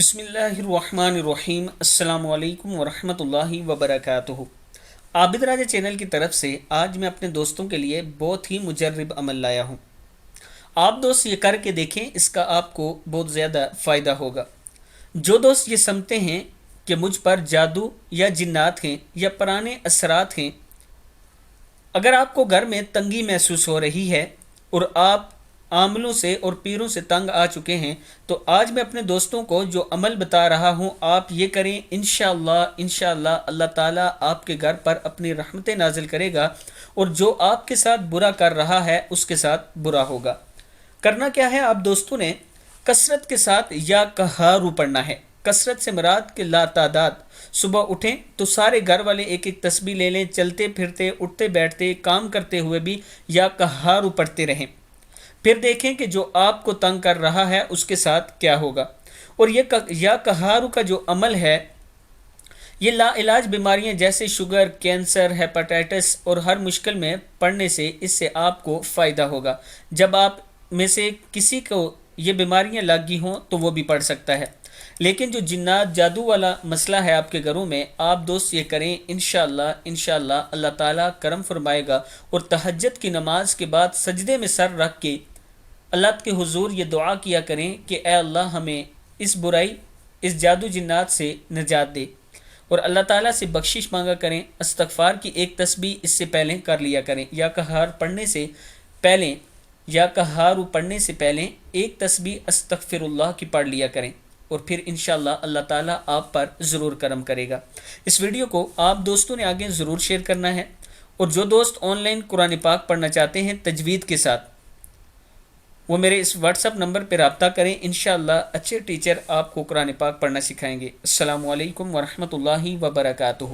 بسم اللہ الرحمن الرحیم۔ السلام علیکم ورحمۃ اللہ وبرکاتہ۔ عابد راجہ چینل کی طرف سے آج میں اپنے دوستوں کے لیے بہت ہی مجرب عمل لایا ہوں۔ آپ دوست یہ کر کے دیکھیں، اس کا آپ کو بہت زیادہ فائدہ ہوگا۔ جو دوست یہ سمجھتے ہیں کہ مجھ پر جادو یا جنات ہیں یا پرانے اثرات ہیں، اگر آپ کو گھر میں تنگی محسوس ہو رہی ہے اور آپ عاملوں سے اور پیروں سے تنگ آ چکے ہیں، تو آج میں اپنے دوستوں کو جو عمل بتا رہا ہوں آپ یہ کریں۔ انشاءاللہ اللہ تعالیٰ آپ کے گھر پر اپنی رحمتیں نازل کرے گا، اور جو آپ کے ساتھ برا کر رہا ہے اس کے ساتھ برا ہوگا۔ کرنا کیا ہے، آپ دوستوں نے کثرت کے ساتھ یا قہارو پڑھنا ہے۔ کثرت سے مراد کہ لا تعداد۔ صبح اٹھیں تو سارے گھر والے ایک ایک تسبیح لے لیں، چلتے پھرتے اٹھتے بیٹھتے کام کرتے ہوئے بھی یا قہارو پڑھتے رہیں۔ پھر دیکھیں کہ جو آپ کو تنگ کر رہا ہے اس کے ساتھ کیا ہوگا۔ اور یہ یا قہارو کا جو عمل ہے، یہ لا علاج بیماریاں جیسے شوگر، کینسر، ہیپاٹائٹس اور ہر مشکل میں پڑنے سے اس سے آپ کو فائدہ ہوگا۔ جب آپ میں سے کسی کو یہ بیماریاں لگی ہوں تو وہ بھی پڑھ سکتا ہے۔ لیکن جو جنات جادو والا مسئلہ ہے آپ کے گھروں میں، آپ دوست یہ کریں، انشاءاللہ اللہ تعالیٰ کرم فرمائے گا۔ اور تہجد کی نماز کے بعد سجدے میں سر رکھ کے اللہ کے حضور یہ دعا کیا کریں کہ اے اللہ ہمیں اس برائی، اس جادو جنات سے نجات دے، اور اللہ تعالیٰ سے بخشش مانگا کریں۔ استغفار کی ایک تسبیح اس سے پہلے کر لیا کریں، یا قہارو پڑھنے سے پہلے ایک تسبیح استغفر اللہ کی پڑھ لیا کریں، اور پھر انشاءاللہ اللہ تعالیٰ آپ پر ضرور کرم کرے گا۔ اس ویڈیو کو آپ دوستوں نے آگے ضرور شیئر کرنا ہے، اور جو دوست آن لائن قرآن پاک پڑھنا چاہتے ہیں تجوید کے ساتھ، وہ میرے اس واٹس ایپ نمبر پہ رابطہ کریں۔ انشاءاللہ اچھے ٹیچر آپ کو قرآن پاک پڑھنا سکھائیں گے۔ السلام علیکم ورحمۃ اللہ وبرکاتہ۔